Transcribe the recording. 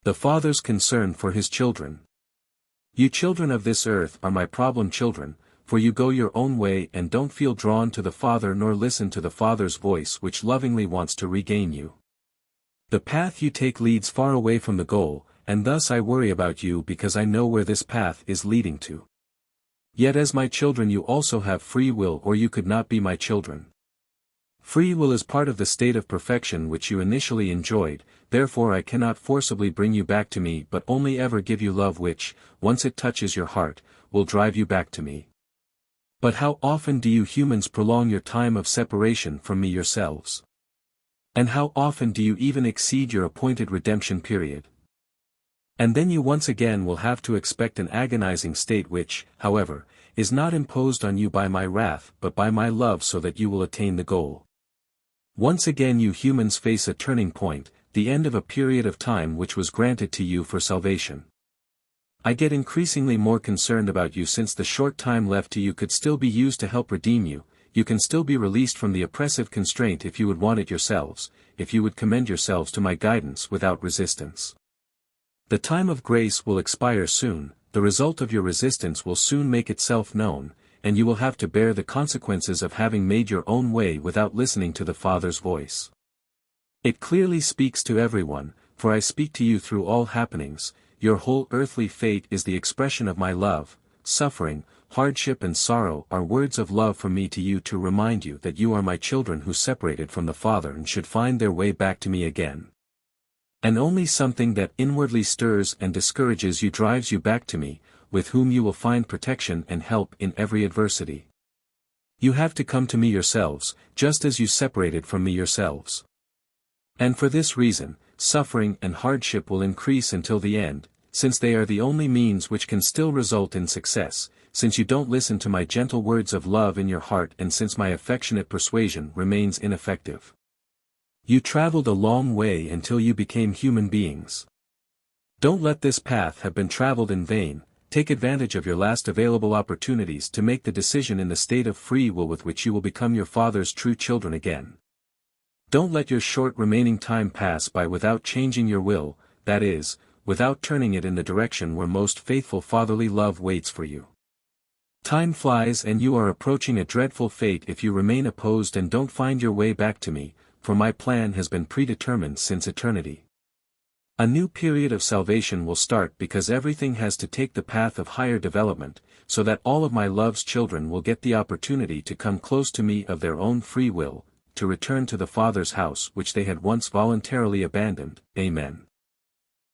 The Father's concern for his children. You children of this earth are my problem children, for you go your own way and don't feel drawn to the Father nor listen to the Father's voice which lovingly wants to regain you. The path you take leads far away from the goal, and thus I worry about you because I know where this path is leading to. Yet as my children you also have free will, or you could not be my children. Free will is part of the state of perfection which you initially enjoyed, therefore I cannot forcibly bring you back to me but only ever give you love which, once it touches your heart, will drive you back to me. But how often do you humans prolong your time of separation from me yourselves? And how often do you even exceed your appointed redemption period? And then you once again will have to expect an agonizing state which, however, is not imposed on you by my wrath but by my love so that you will attain the goal. Once again you humans face a turning point, the end of a period of time which was granted to you for salvation. I get increasingly more concerned about you since the short time left to you could still be used to help redeem you. You can still be released from the oppressive constraint if you would want it yourselves, if you would commend yourselves to my guidance without resistance. The time of grace will expire soon, the result of your resistance will soon make itself known, and you will have to bear the consequences of having made your own way without listening to the Father's voice. It clearly speaks to everyone, for I speak to you through all happenings. Your whole earthly fate is the expression of my love. Suffering, hardship and sorrow are words of love from me to you to remind you that you are my children who separated from the Father and should find their way back to me again. And only something that inwardly stirs and discourages you drives you back to me, with whom you will find protection and help in every adversity. You have to come to me yourselves, just as you separated from me yourselves. And for this reason, suffering and hardship will increase until the end, since they are the only means which can still result in success, since you don't listen to my gentle words of love in your heart and since my affectionate persuasion remains ineffective. You traveled a long way until you became human beings. Don't let this path have been traveled in vain. Take advantage of your last available opportunities to make the decision in the state of free will with which you will become your Father's true children again. Don't let your short remaining time pass by without changing your will, that is, without turning it in the direction where most faithful fatherly love waits for you. Time flies and you are approaching a dreadful fate if you remain opposed and don't find your way back to me, for my plan has been predetermined since eternity. A new period of salvation will start because everything has to take the path of higher development, so that all of my love's children will get the opportunity to come close to me of their own free will, to return to the Father's house which they had once voluntarily abandoned. Amen.